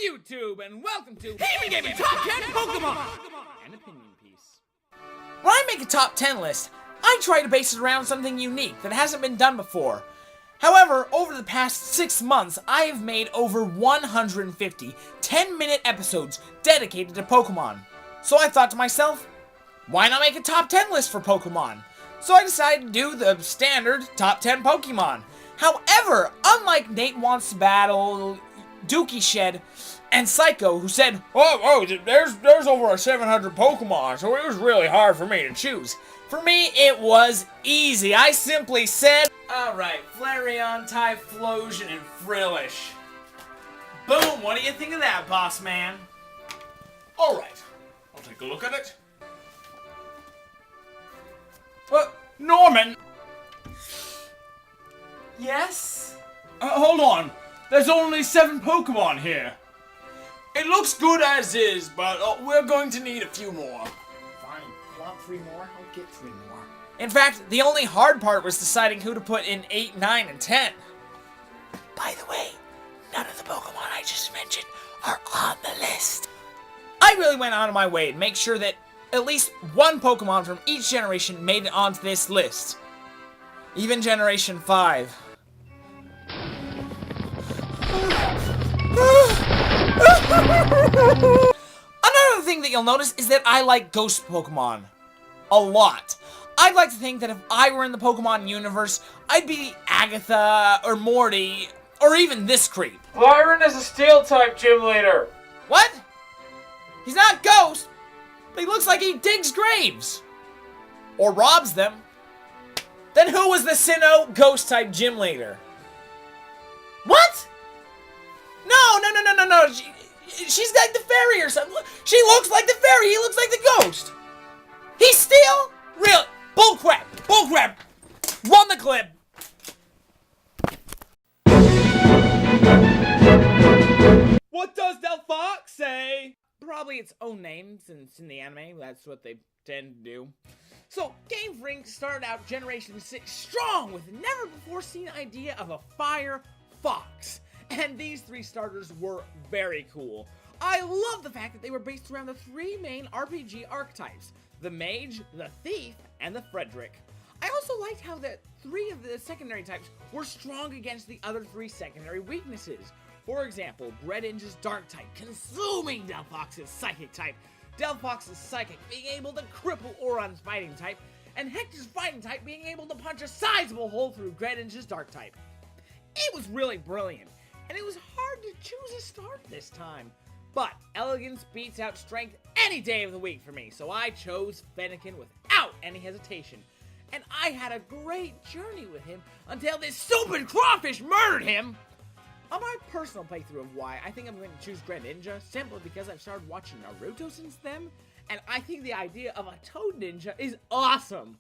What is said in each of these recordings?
YouTube, and welcome to HEEMINGAMIN'S Top 10 Pokemon! An opinion piece. When I make a top 10 list, I try to base it around something unique that hasn't been done before. However, over the past 6 months, I have made over 150 10-minute episodes dedicated to Pokemon. So I thought to myself, why not make a top 10 list for Pokemon? So I decided to do the standard top 10 Pokemon. However, unlike Nate Wants to Battle, Dookie Shed, and Psycho, who said, there's over 700 Pokemon, so it was really hard for me to choose. For me, it was easy. I simply said, alright, Flareon, Typhlosion, and Frillish. Boom, what do you think of that, boss man? Alright, I'll take a look at it. Norman! Yes? Hold on. There's only 7 Pokemon here. It looks good as is, but we're going to need a few more. Fine, want 3 more? I'll get 3 more. In fact, the only hard part was deciding who to put in 8, 9, and 10. By the way, none of the Pokemon I just mentioned are on the list. I really went out of my way to make sure that at least one Pokemon from each generation made it onto this list. Even Generation 5. Another thing that you'll notice is that I like ghost Pokemon. A lot. I'd like to think that if I were in the Pokemon universe, I'd be Agatha, or Morty, or even this creep. Byron is a Steel-type gym leader. What? He's not ghost, but he looks like he digs graves. Or robs them. Then who was the Sinnoh ghost-type gym leader? What? No. She's like the fairy or something. She looks like the fairy. He looks like the ghost. He's still? Real? Bullcrap. Bullcrap. Run the clip. What does Delphox say? Probably its own name, since in the anime, that's what they tend to do. So, Game Freak started out Generation 6 strong with a never-before-seen idea of a fire fox. And these 3 starters were very cool. I love the fact that they were based around the 3 main RPG archetypes: the Mage, the Thief, and the Frederick. I also liked how the 3 of the secondary types were strong against the other 3 secondary weaknesses. For example, Greninja's Dark type, consuming Delphox's Psychic type, Delphox's Psychic being able to cripple Oron's Fighting type, and Hector's Fighting type being able to punch a sizable hole through Greninja's Dark type. It was really brilliant, and it was hard to choose a start this time. But elegance beats out strength any day of the week for me, so I chose Fennekin without any hesitation. And I had a great journey with him until this stupid crawfish murdered him! On my personal playthrough of Y, I think I'm going to choose Greninja simply because I've started watching Naruto since then, and I think the idea of a Toad Ninja is awesome.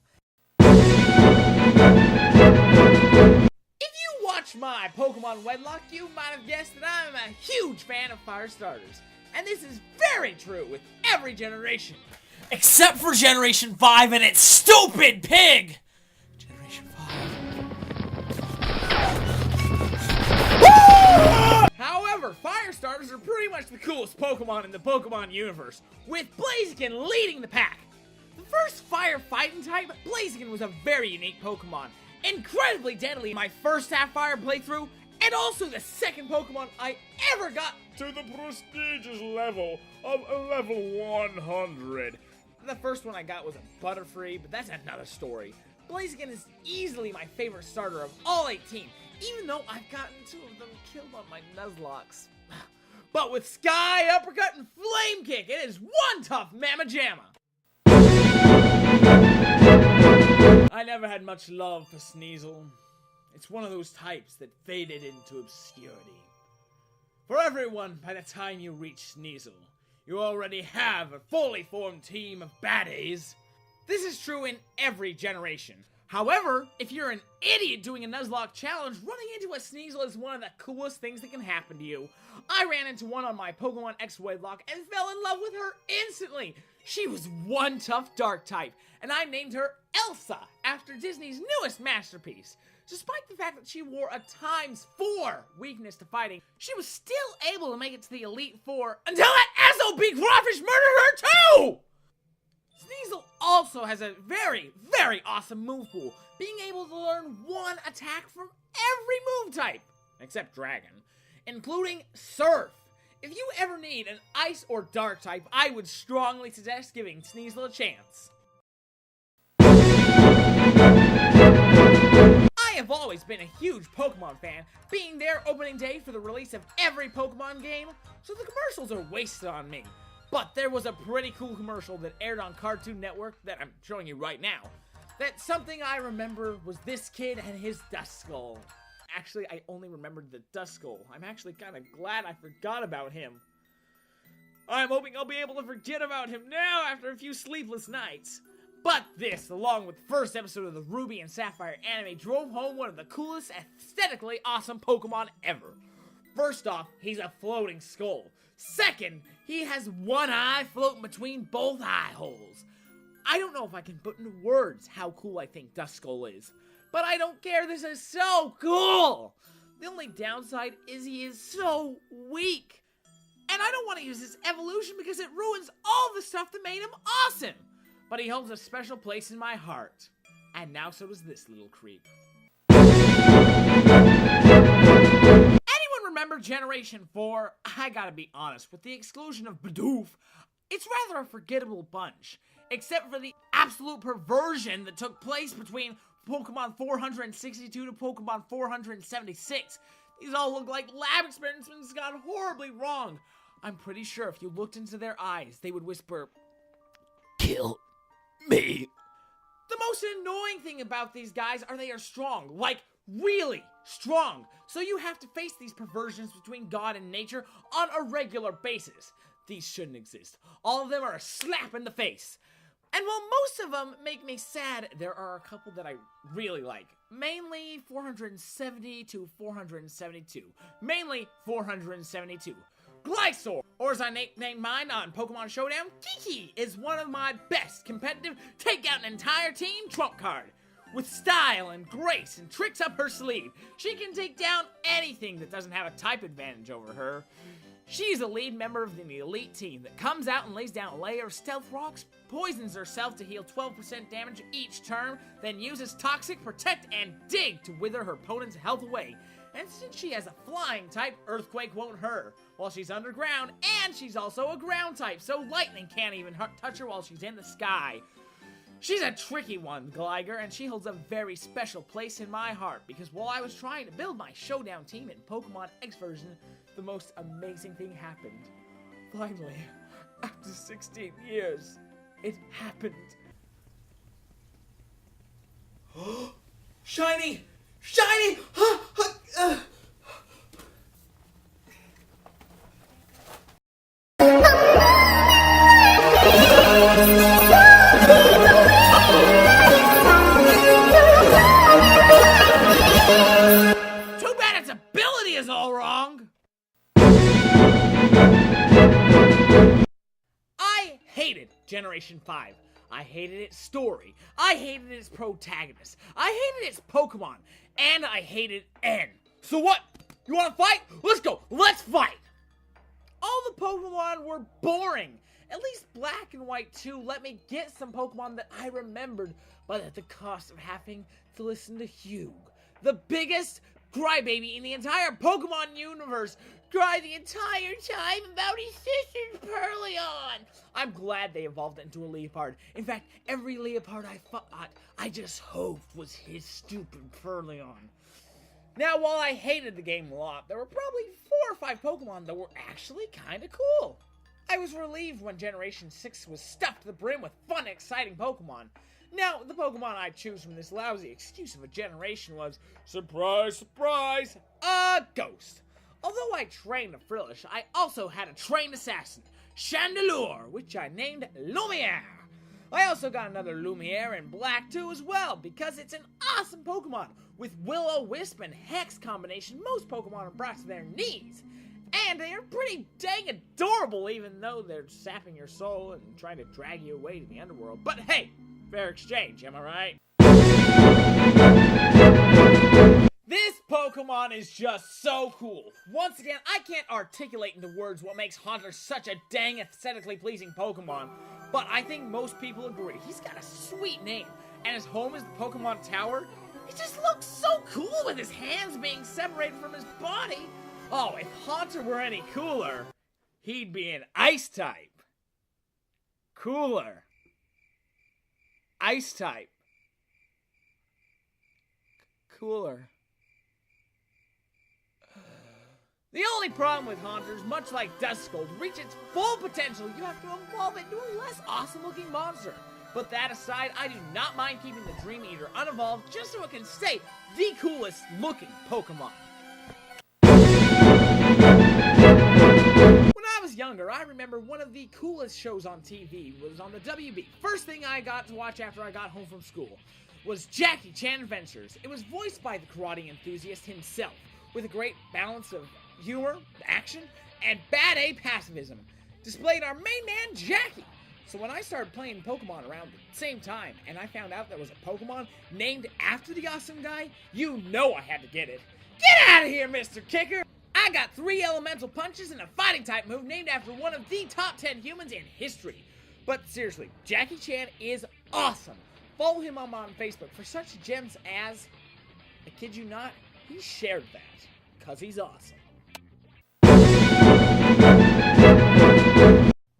If you watch my Pokemon Wedlock, you might have guessed that I'm a huge fan of fire starters, and this is very true with every generation. Except for Generation 5 and its stupid pig! Generation 5. However, fire starters are pretty much the coolest Pokemon in the Pokemon universe, with Blaziken leading the pack. The first fire fighting type, Blaziken was a very unique Pokemon, incredibly deadly in my first half-fire playthrough, and also the second Pokemon I ever got To the prestigious level of level 100. The first one I got was a Butterfree, but that's another story. Blaziken is easily my favorite starter of all 18, even though I've gotten 2 of them killed on my Nuzlocks. But with Sky, Uppercut, and Flame Kick, it is one tough Mamma Jamma. I never had much love for Sneasel. It's one of those types that faded into obscurity. For everyone, by the time you reach Sneasel, you already have a fully formed team of baddies. This is true in every generation. However, if you're an idiot doing a Nuzlocke challenge, running into a Sneasel is one of the coolest things that can happen to you. I ran into one on my Pokemon X Wedlock and fell in love with her instantly. She was one tough dark type, and I named her Elsa after Disney's newest masterpiece. Despite the fact that she wore a ×4 weakness to fighting, she was still able to make it to the Elite Four until that SOB Crawfish murdered her too! Sneasel also has a very, very awesome move pool, being able to learn one attack from every move type, except Dragon, including Surf. If you ever need an Ice or Dark type, I would strongly suggest giving Sneasel a chance. I have always been a huge Pokemon fan, being there opening day for the release of every Pokemon game, so the commercials are wasted on me. But there was a pretty cool commercial that aired on Cartoon Network that I'm showing you right now. That something I remember was this kid and his Duskull. Actually, I only remembered the Duskull. I'm actually kind of glad I forgot about him. I'm hoping I'll be able to forget about him now after a few sleepless nights. But this, along with the first episode of the Ruby and Sapphire anime, drove home one of the coolest, aesthetically awesome Pokemon ever. First off, he's a floating skull. Second, he has one eye floating between both eye holes. I don't know if I can put into words how cool I think Duskull is, but I don't care, this is so cool! The only downside is he is so weak. And I don't want to use his evolution because it ruins all the stuff that made him awesome. But he holds a special place in my heart. And now so does this little creep. Anyone remember Generation 4? I gotta be honest, with the exclusion of Bidoof, it's rather a forgettable bunch. Except for the absolute perversion that took place between Pokemon 462 to Pokemon 476. These all look like lab experiments gone horribly wrong. I'm pretty sure if you looked into their eyes, they would whisper, "Kill me." The most annoying thing about these guys are they are strong, like really strong. So you have to face these perversions between God and nature on a regular basis. These shouldn't exist. All of them are a slap in the face. And while most of them make me sad, there are a couple that I really like. Mainly 470 to 472. Mainly 472. Glysaur, or as I named mine on Pokemon Showdown, Kiki is one of my best competitive take out an entire team trump card. With style and grace and tricks up her sleeve, she can take down anything that doesn't have a type advantage over her. She's a lead member of the elite team that comes out and lays down a layer of stealth rocks, poisons herself to heal 12% damage each turn, then uses Toxic, Protect, and Dig to wither her opponent's health away. And since she has a flying type, Earthquake won't hurt her while she's underground, and she's also a ground type, so lightning can't even touch her while she's in the sky. She's a tricky one, Gligar, and she holds a very special place in my heart, because while I was trying to build my Showdown team in Pokemon X version, the most amazing thing happened. Finally, after 16 years, it happened. Shiny! Shiny! Too bad its ability is all wrong. I hated Generation 5. I hated its story. I hated its protagonist. I hated its Pokemon. And I hated N. So what? You wanna fight? Let's go! Let's fight! All the Pokemon were boring. At least Black and White 2 let me get some Pokemon that I remembered, but at the cost of having to listen to Hugh, the biggest crybaby in the entire Pokemon universe, cry the entire time about his sister's Pearlion. I'm glad they evolved it into a Leopard. In fact, every Leopard I fought, I just hoped was his stupid Pearlion. Now, while I hated the game a lot, there were probably 4 or 5 Pokemon that were actually kinda cool. I was relieved when Generation 6 was stuffed to the brim with fun and exciting Pokemon. Now, the Pokemon I choose from this lousy excuse of a generation was, surprise, surprise, a ghost. Although I trained a Frillish, I also had a trained assassin, Chandelure, which I named Lumiere. I also got another Lumiere in Black 2 as well, because it's an awesome Pokemon. With Will-O-Wisp and Hex combination, most Pokemon are brought to their knees. And they are pretty dang adorable, even though they're sapping your soul and trying to drag you away to the underworld. But hey, fair exchange, am I right? Pokemon is just so cool. Once again, I can't articulate into words what makes Haunter such a dang aesthetically pleasing Pokemon, but I think most people agree. He's got a sweet name, and his home is the Pokemon Tower. He just looks so cool with his hands being separated from his body. Oh, if Haunter were any cooler, he'd be an Ice type. Cooler. Ice type. Cooler. The only problem with Haunter, much like Duskull, to reach its full potential, you have to evolve it into a less awesome-looking monster. But that aside, I do not mind keeping the Dream Eater unevolved just so it can stay the coolest-looking Pokemon. When I was younger, I remember one of the coolest shows on TV was on the WB. First thing I got to watch after I got home from school was Jackie Chan Adventures. It was voiced by the karate enthusiast himself, with a great balance of humor, action, and bad A pacifism, displayed our main man, Jackie. So when I started playing Pokemon around the same time, and I found out there was a Pokemon named after the awesome guy, you know I had to get it. Get out of here, Mr. Kicker! I got 3 elemental punches and a fighting type move named after one of the top 10 humans in history. But seriously, Jackie Chan is awesome. Follow him on Facebook for such gems as, I kid you not, he shared that, cause he's awesome.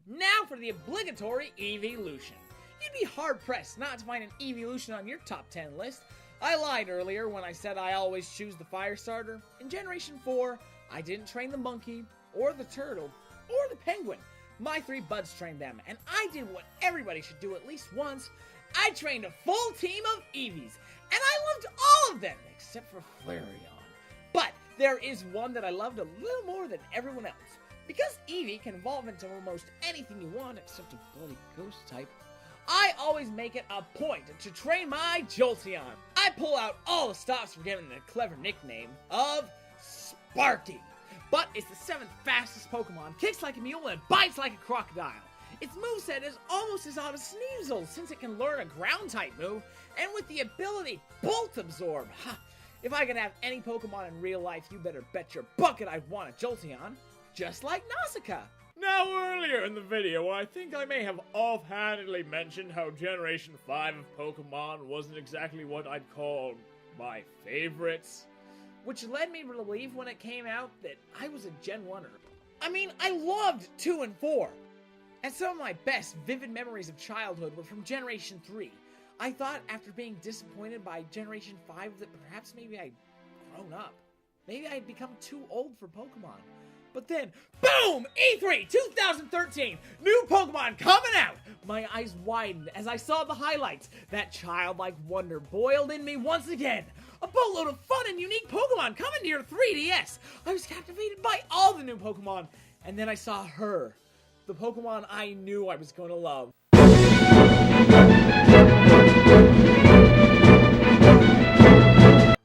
Now for the obligatory evolution. You'd be hard-pressed not to find an evolution on your top 10 list. I lied earlier when I said I always choose the fire starter. In Generation 4, I didn't train the monkey, or the turtle, or the penguin. My 3 buds trained them, and I did what everybody should do at least once. I trained a full team of Eevees, and I loved all of them, except for Flareon. But there is one that I loved a little more than everyone else. Because Eevee can evolve into almost anything you want except a bloody ghost type, I always make it a point to train my Jolteon. I pull out all the stops for giving it a clever nickname of Sparky. But it's the 7th fastest Pokemon, kicks like a mule, and bites like a crocodile. Its moveset is almost as odd as Sneasel, since it can learn a ground-type move, and with the ability Bolt Absorb. Ha! If I could have any Pokemon in real life, you better bet your bucket I'd want a Jolteon, just like Nausicaa. Now, earlier in the video, I think I may have offhandedly mentioned how Generation 5 of Pokemon wasn't exactly what I'd call my favorites. Which led me to believe when it came out that I was a Gen 1er. I mean, I loved 2 and 4. And some of my best vivid memories of childhood were from Generation 3. I thought after being disappointed by Generation 5 that perhaps maybe I'd grown up. Maybe I'd become too old for Pokemon. But then, boom! E3 2013! New Pokemon coming out! My eyes widened as I saw the highlights. That childlike wonder boiled in me once again. A boatload of fun and unique Pokemon coming to your 3DS! I was captivated by all the new Pokemon. And then I saw her. The Pokemon I knew I was going to love.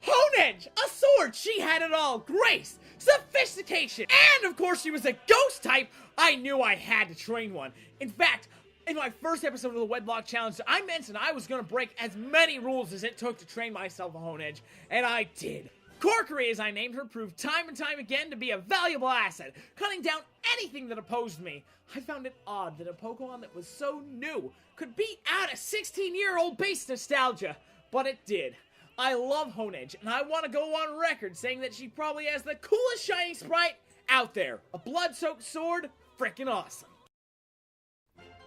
Hoenn Edge! A sword! She had it all! Grace! Sophistication! And of course she was a ghost type! I knew I had to train one. In fact, in my first episode of the Wedlock Challenge, I mentioned I was going to break as many rules as it took to train myself a Hoenn Edge. And I did. Corkery, as I named her, proved time and time again to be a valuable asset, cutting down anything that opposed me. I found it odd that a Pokemon that was so new could beat out a 16-year-old base nostalgia, but it did. I love Hoenn Edge, and I want to go on record saying that she probably has the coolest shiny sprite out there. A blood-soaked sword, frickin' awesome.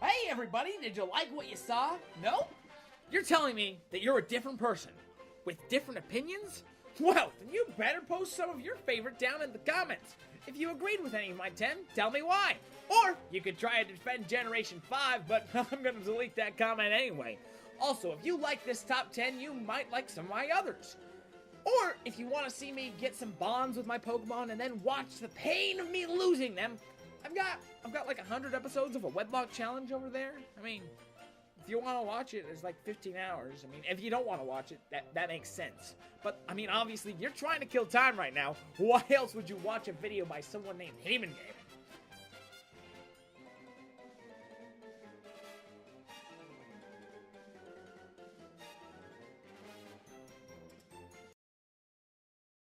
Hey everybody, did you like what you saw? No? You're telling me that you're a different person, with different opinions? Well, then you better post some of your favorite down in the comments. If you agreed with any of my 10, tell me why. Or you could try to defend Generation 5, but I'm gonna delete that comment anyway. Also, if you like this top 10, you might like some of my others. Or if you want to see me get some bonds with my Pokemon and then watch the pain of me losing them, I've got like 100 episodes of a Wedlock Challenge over there. I mean, if you want to watch it, there's like 15 hours. I mean, if you don't want to watch it, that makes sense. But, I mean, obviously, you're trying to kill time right now. Why else would you watch a video by someone named HEEMINGAMI'S?